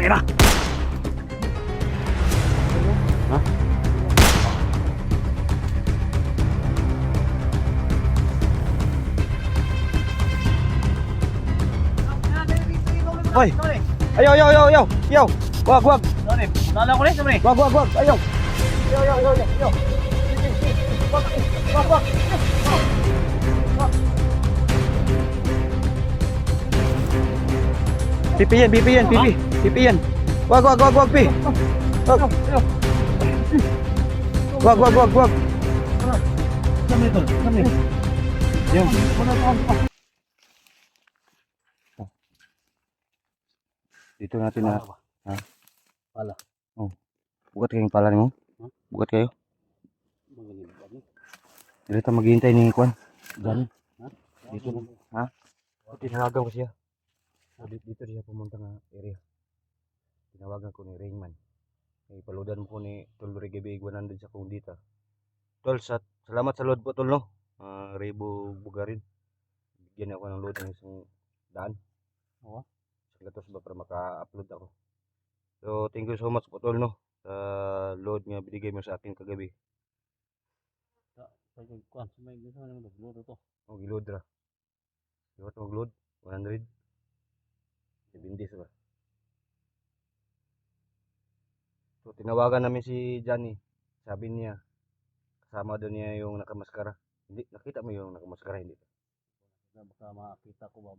Tangina. Ha? Hoy. Ayaw, ayaw, ayaw, ayaw. Ayaw. Wag, wag. Sorry, nala ko rin, sorry. Wag, wag, wag. Ayaw. Ayaw, ayaw, ayaw, ayaw. Wag, wag, wag. Pipi yan, pipi yan, pipi. Pipi yan. Wag, wag, wag, wag, pi. Wag. Wag, wag, wag, wag. Saan ito? Saan ito? Yan. Dito natin na. Ha? Pala. Oh. Bukat kayong pala mo? Huh? Bukat kayo? Magaling ba ni? Dito maghihintay ni Kwan. Diyan. Ha? Dito na. Ha? Tinawagan ko siya. Dito siya pumunta nga area. Tinawagan ko ni Rainman. Ipaludan mo ko ni Tol Reggae 100 sa kung dito. Tol, salamat sa load po Tol no. Rebo Bugarin. Bigyan ako ng load ng isang daan. Oo. Sa gatos ba para maka-upload ako. So thank you so much po Tol no. Sa load nga binigay mo sa akin kagabi. Kuan, may gusto na magluto to. O giload ra. Di ba ito mag-load? 100. 7 days ba? So tinawagan namin si Johnny. Sabi niya, kasama doon niya yung nakamaskara. Hindi, nakita mo yung nakamaskara, hindi. Baka makita ko ba?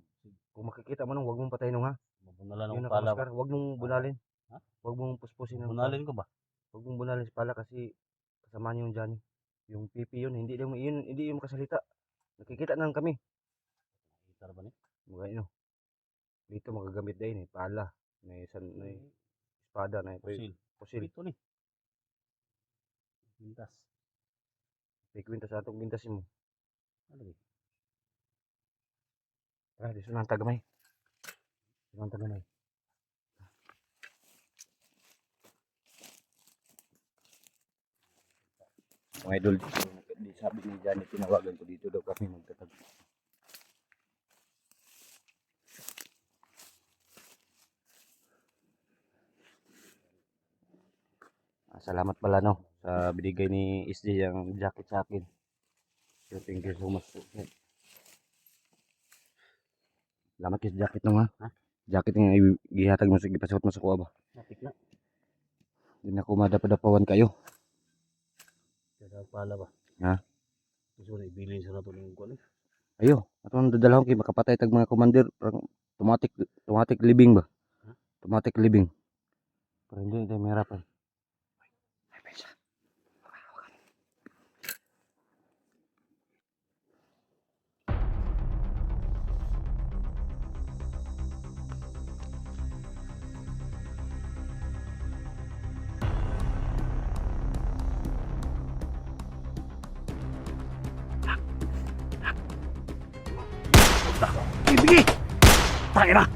Kung makikita mo nung, huwag mong patayin nung ha. Mabunalan Yung ng pala ba? nakamaskara, huwag mong bunalin. Ha? Huwag mong puspusin ng Bunalin ko ba? Huwag mong bunalin si pala kasi kasama niya yung Johnny. Yung pipi yun, hindi yung makasalita. Nakikita na lang kami. Kita ba ni? Mga ino. Dito magagamit din eh, pala. May espada na ito. Pusil. Pusil. Ito ni. Pintas. Ikwinta sa atong bintasin mo. Ano ba? Tara, di sunang tagamay. Sunang tagamay. Mga idol, di sabi ni Johnny, tinawagan ko dito daw kami magtatag. Salamat pala no sa binigay ni SJ yung jacket sa akin. So thank you so much po. Salamat kay jacket no ha. Jacket yung gihatag mo sa gipasuot mo sa kuha ba. Matik na. Hindi na ko madapadapawan kayo. Kada pala ba? Ha? Gusto na ibilin sa nato ng kuan. Ayo, atong dadalahon kay makapatay tag mga commander, parang automatic living ba? Ha? Automatic living. Pero hindi tayo mahirapan. Ay, pesa. Ibigi! Tangina!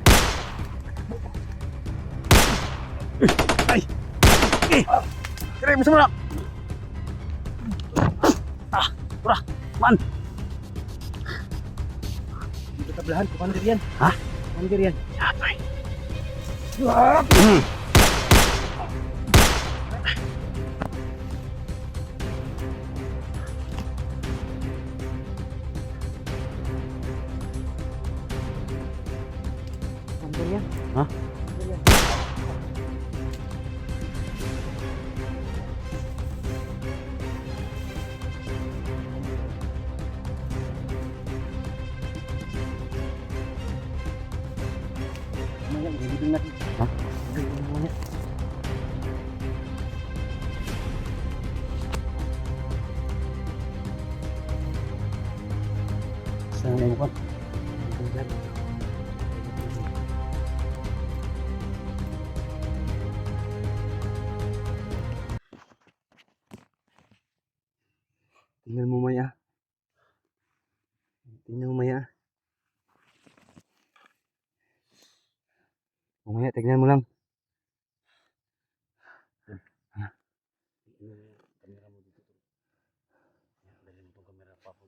Ay! Eh! Tira mo sa muna! Pura! Man! Dito tablahan, commander yan. Ha? Commander yan. Yatoy! Commander yan. Ha? Commander yan. Mamaya, ilibing natin. Ha? Ilibing mamaya. Saan na yung kuan? Tingnan mo maya. Tingnan mo maya. Mamaya, tingnan mo lang. Kamera mo dito. Dali mo itong kamera pa po.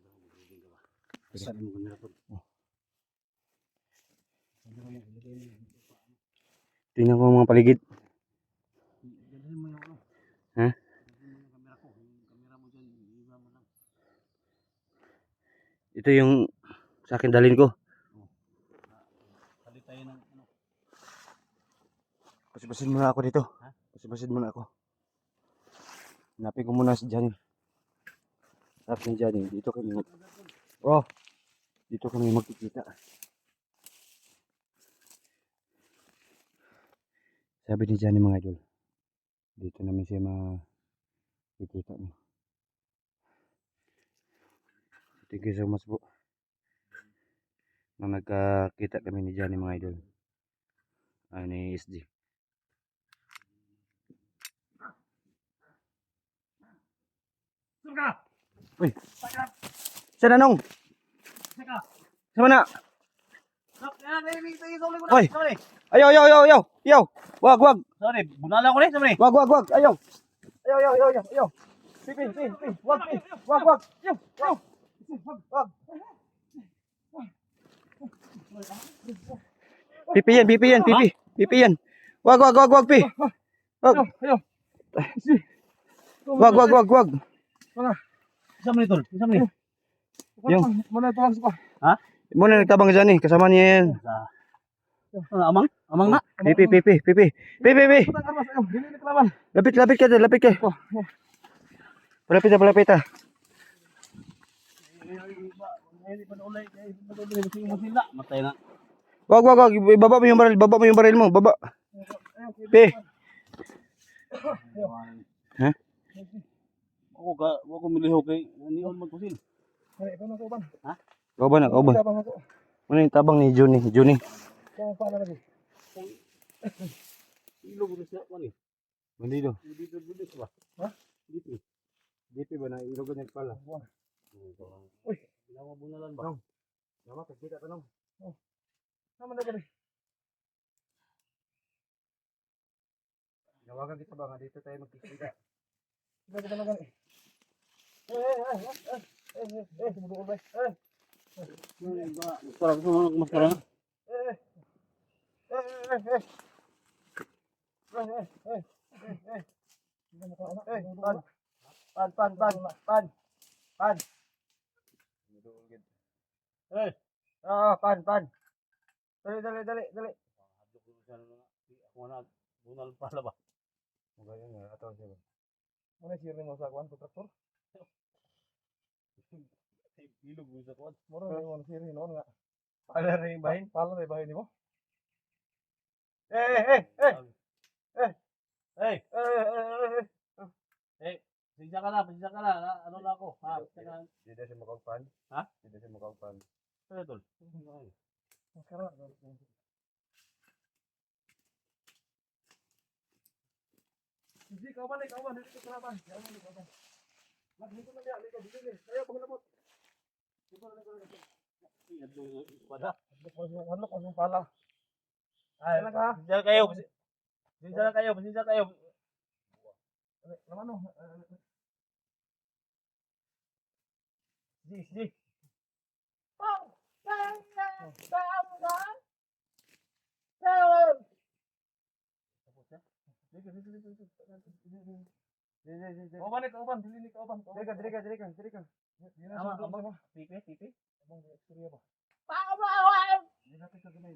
Saan mo kamera po? Tingnan ko ang mga paligid. Dalhin mo yung ano. Ha? Dalhin mo yung camera ko. Yung camera mo dyan, iba mo lang. Ito yung sa akin dalhin ko. Palit tayo ng ano. Basibasin muna ako dito. Ha? Basibasin muna ako. Hanapin ko muna si Johnny. Sabi ni Johnny, dito kami oh, dito kami magkikita. Sabi ni Johnny mga idol, dito namin siya makikita niyo. Thank you so much po na nagkakita kami ni Johnny mga idol. Ni SG. Uy, saan anong? Sama na? Hoy! Ayaw, ayaw, ayaw, ayaw, ayaw. Wag, wag. Sorry, bunala ko rin, sorry. Wag, wag, wag. Ayaw. Ayaw, ayaw, ayaw, ayaw, ayaw. Pipi, pipi, pipi. Wag, pipi. Wag, wag. Ayaw, ayaw. Wag. Pipi yan, pipi yan, pipi. Pipi yan. Wag, wag, wag, wag, pi. Wag. Ayaw. Wag, wag, wag, wag. Isa mo nito, isa mo nito. Yung- Mana ito lang sa Muna nagtabang ka dyan eh. Kasama niya yan. Amang? Amang na? Pipi, pipi, pipi. Pipi, pipi. Putang armas ayaw. Dili ni kalaban. Lapit, lapit ka dyan, lapit ka. Palapit na, palapit na. Matay na. Wag, wag, wag. Baba mo yung baril. Baba mo yung baril mo. Baba. Pi. Ha? Ako miliho kay niyon magkusin. Ay, ito na ko ban. Kauban na, kauban. Tabang ako. Ano yung tabang ni Juni? Juni. Kung paano lagi. Ilog rin siya man eh. Bandido. Dito ba? Ha? Dito. Dito ba na ilogan niya pala? Uy, ginawa bunalan ba? Nama, kita tanong. Sama na gani. Nawagan kita ba nga dito tayo magkikita? Sila ko na gani. Sumuduol ba? Masarap sa mga masarap na. Pan. Pan. Dali. Ako na, bunal pala ba? Magayon nga, ato siya ba? Mana sir ni mo sa kwan kontraktor? Ilog rin sa kuwan. Moro ni mo sir ni noon nga. Pala rin yung bahin? Pala na bahay nimo. Hey! Pasensya ka na. Ano na ako? Ha? Hindi na siya makagpan? Ha? Hindi na siya makagpan. Ano tol? Maskara. Hindi ka ba dito kalaban. Magdito na diya, dito dili. Ayo paglabot. Hadlok ko yung pala. Ay, Talaga? pasensya kayo. Naman no. Di. Kauban, dili ni kauban. Dili ka. Di na sa Amang, mo. pipi. Abang istorya ba? Hindi natin ka gamay.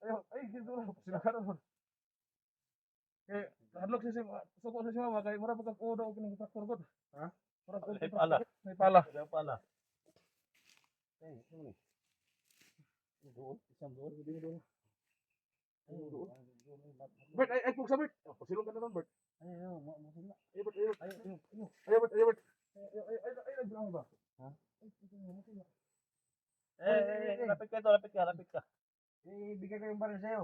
Ayo, ay ginto na sila ka ron. Eh, hadlok sa suko sa sima kay mura pagka ko daw kining traktor gud. Ha? Mura ko May pala. May pala. Kaya pala. Ano ni? Doon, isang doon. Bert, ay pug sa Bert. Pasilong ka na ron Bert. Ay, masila. Ay Bert, ay Bert. Ay nagbilang ba? Ha? Ay, Lapit ka. Ibigay ko yung baril sa'yo.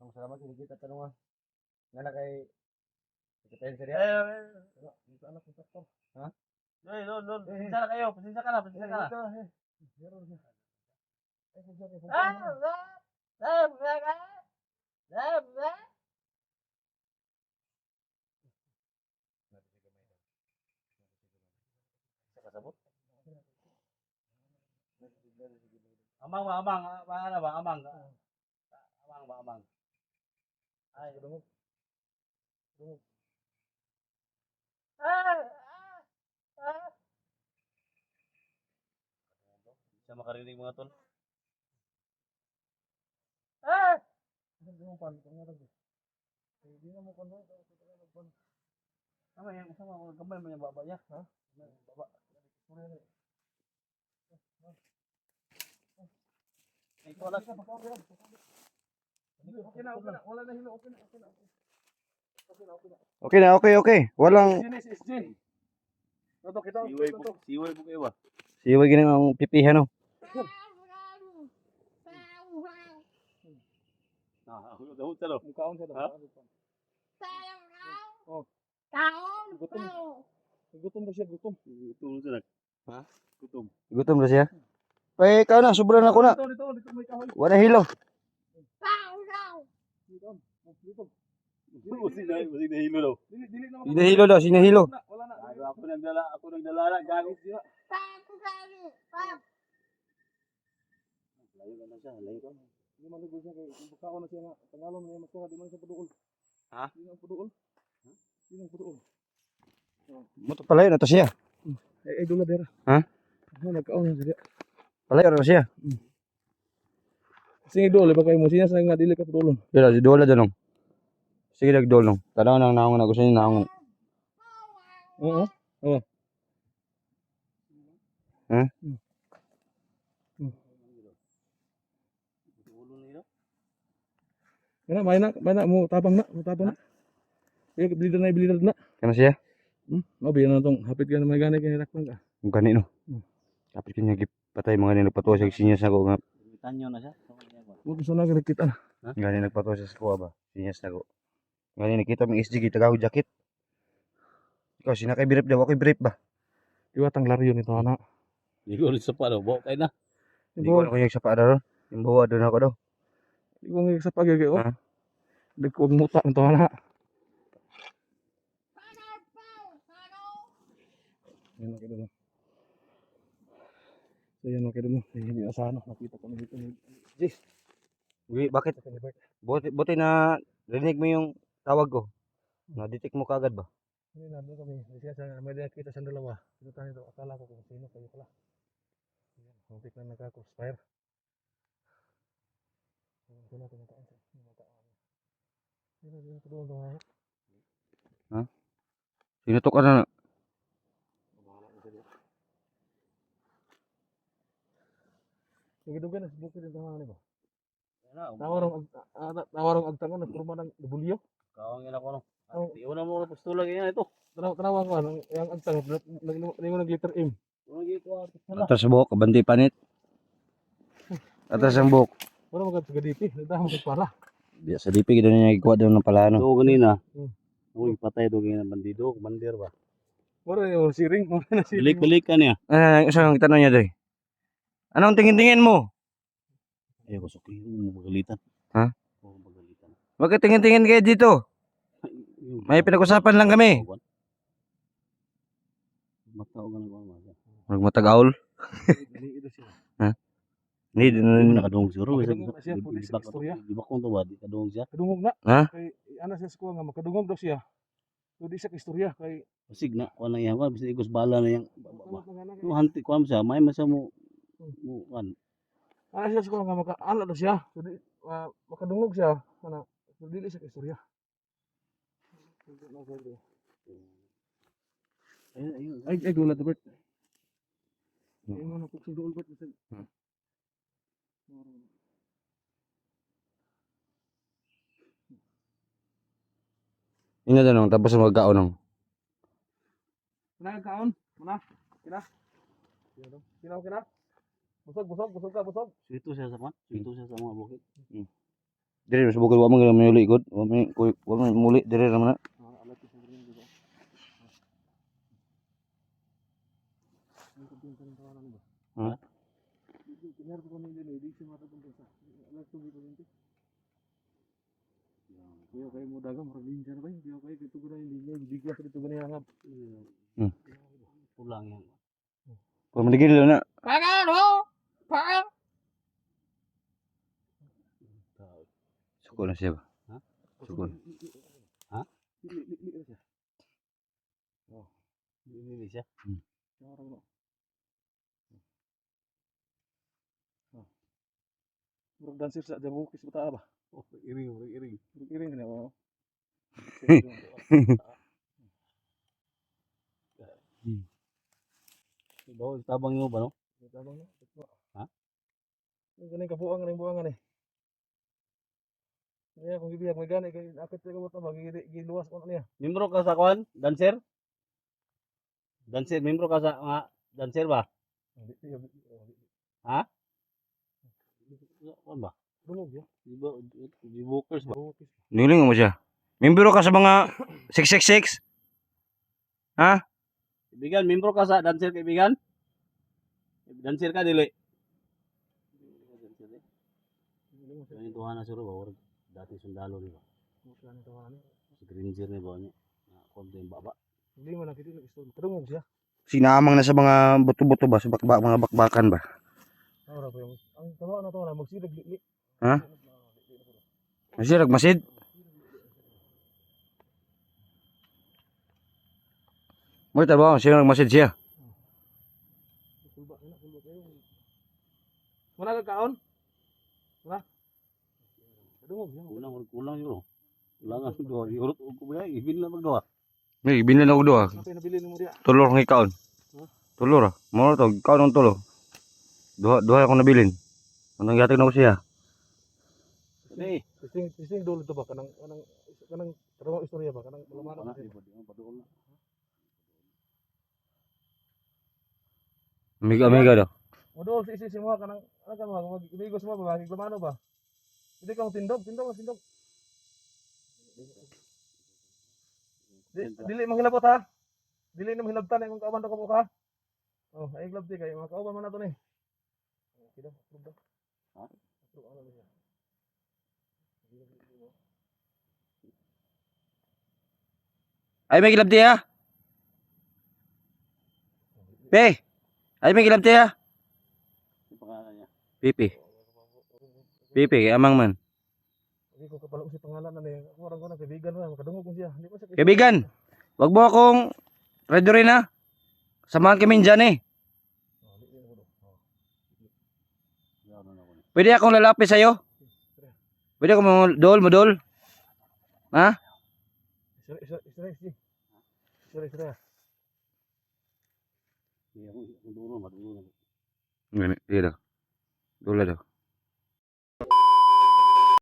Ang salamat, hindi kita tanungan. Nga na kay... Ikipayin sa riyan. Dito anak ng traktor. Doon. Pasensya na kayo. Pasensya ka na. Meron siya. Ay pug sa Kasabot. Amang. Bang. Ay, Kadungog. Kadungog. siya makarinig mga tol. Hindi mo pan, kung nga hindi na mo pan. Tama yan, kasama ko gamay mo yung baba niya. Ha? Baba. Muna na. Ay, wala. Okay na. Wala na hilo. Okay na. Okay na, okay. Walang SJ. Toto kita. Siway po kayo ba? siwa gini ang pipihan no. Ako daw talo. Mukhaon sa Ha? Oh. Gutom. Gutom na siya, gutom. Gutom sila. Ha? Gutom. Gutom na siya. Pay ikaw na, sobra na ko na. Dito may kahoy. Wala hilo. Dito. Usig na hilo daw. Dili na. Sinahilo daw, sinahilo. Wala na. Ako nagdala na gamit sila. Layo ka na siya, layo ka. Hindi man lugo siya kay mukhaon na siya nga. Tangalon na yung magkuha, di man siya paduol. Ha? Di man paduol. Di man paduol. Muto palayo na to siya. Ay dula dera. Ha? Nagkaon na siya. Palayo na to siya. Sige dole ba kay mo siya sa nga dili ka padulon. Dila, si Dola danong. Sige nagdolong. Tanaw nang naong na gusto niya naong. Oo. Oo. Ha? Kana may na mo tapang na. Eh bilider na. Kana siya? Mabi na tong hapit ka na may gani kay rakman ka. Ang gani no. Kapit kanya gipatay mga nagpatuwa sa sinyas nako nga. Tanyo na siya. Mo gusto na kita na. Gani nagpatuwa sa kuha ba? Sinyas nako. Gani nakita mo SG kita gaw jacket. Ikaw sinakay birip daw ako birip ba? Iwatang laryo nito ana. Hindi ko rin sa pa daw. Bawa kayo na. Di ko ako yung sa paada ron. Yung bawa doon ako daw. Di ko ngig sa pagigay oh. Ha? Di ko muta nito ana. Yan na kido mo. So yan na kido mo. Hindi asano nakita ko dito ni Jis. Uy, bakit? Buti na rinig mo yung tawag ko. Na-detect mo kagad ba? Hindi na doon kami. Kasi sa may nakita sa dalawa. Ito tayo ito. Akala ko kung sino kayo pala. Yan. Muntik na nagka-crossfire. Ito na tinataan sa mataan. Sino din ito doon doon. Sinutok ka na. Bahala ko sa sige dugan na bukid din tahanan ni ba? Tawarong agtangon na kurma ng dubulyo. Kawang yan ako no. Oh. Iwan na mo na pustula ganyan ito. Tanawa ko ang agtang nag glitter aim. Ano gito? Wala. Atas buhok, kabandi panit. Atas ang buhok. Wala magad sa gadipi. Nagdahang magpala. Di sa dipi gito niya ikuha doon ng palano. Ito kanina. Hmm. Uy, patay ito ganyan bandido. Bandir ba? Wala yung siring. Wala na siring. Balik ka niya. Isang tanong niya doy. Anong tingin-tingin mo? Ay, ko suki. Magalitan. Ha? Oo, magalitan. Bakit tingin-tingin kayo dito? May pinag-usapan lang kami. Matao ka na ko mga. Huwag matag-aul. Ito siya. Hindi, Nakadungog siguro. Nakadungog na siya, pulis sa istorya. Di ba kung ito ba? Di kadungog siya? Kadungog na. Ha? Kay ana siya sa kuha nga makadungog daw siya. So di siya kistorya kay Pasig na. Wala yan. Bisa igos bala na yan. ana Yung hanti ko siya. May masa mo. Kan. siya sa kuha nga makaala daw siya. So di makadungog siya. Ana so dili siya kistorya. Ay gulat Bert. Ay mo na kung dool Bert. Ina danong, tapos magkaonong. Nagkaon, mana? Kina? Kina? Busog. Sito siya sa kwan. Sito siya sa mga bukid. Dire mas bukod wa man muli gud. Wa man muli dire ra man. Alat ko sa rin dito. Ha? Kinar ko ni dili, di siya matapunta. Alat ko dito dito. Kuya kayo mo dagang marabin dyan ba? Kuya kayo dito ko na hindi niya. Biglas dito ko na yung hangap. Pulang yan. Wa man digil na. Suko na siya ba? Ha? Suko. Ha? Li na siya. Hindi siya. Parang no. Murag dancer sa jabukis bata ba? Oh, iring, iring. Murag iring na ba? Daw tabang mo ba no? Tabang no. Ha? Yung ganing kabuang ganing buangan eh. Kaya kung gibiyag may gani kay akit sa kamot na giluwas ko na niya. Membro ka sa kwan? Dancer? Dancer, membro ka sa mga dancer ba? Ha? Kwan ba? Dungog ya. Di bookers ba? Niling mo siya. Membro ka sa mga 666? Ha? Kaibigan, membro ka sa dancer kaibigan? Dancer ka dili? Ini tuhan na suruh bawa dati sundalo ni ba? Si Granger ni bawa niya. Konti yung baba. Hindi man nakita nag-istol. Kadungog siya. Sinamang na sa mga buto-buto ba? Sa mga bakbakan ba? Ora pa yung ang tama na to na magsidag li. Ha? Masih nagmasid? Mo tabaw, sino nagmasid siya? Kulba kayo. Mana ka kaon? Wala. Kadungog siya. Kulang yun. Kulangan doa. Iurut ko ba? Ibin lang magdoa. May binlan ako do. Apa yung nabili mo diya? Tulor ng ikaon. Tulor. Mo to, ikaon ng tulo. Duha ako nabilin. Anong yatag na ko siya? Hindi. Testing dulu to ba kanang trabaho istorya ba kanang malaman Mana? na. Paduol na. Amiga daw. Modal si mo kanang ano ka mag-ibigos mo ba maglamano ba? Hindi ka mo tindog. Dili manghilabot ha. Dili na manghilabtan imong kauban ko mo ka. Oh, ay glabti kay mga kauban man nato ni. Kita, approve daw. Ha? Approve ano niya. Ay may kilabti ha. Pe. Ay may kilabti ha. Yung pangalan niya. Pipi kay amang man. Hindi ko kapalo si pangalan na niya. Ako orang ko na kaibigan na makadungog ko siya. Hindi ko siya Kaibigan. Wag mo akong redo rin ha. Samahan kami dyan eh. Pwede akong lalapit sa'yo? Pwede akong modol? Ha? Isra. Iya, dulo, madulo. Ganit, iya daw. Dula daw.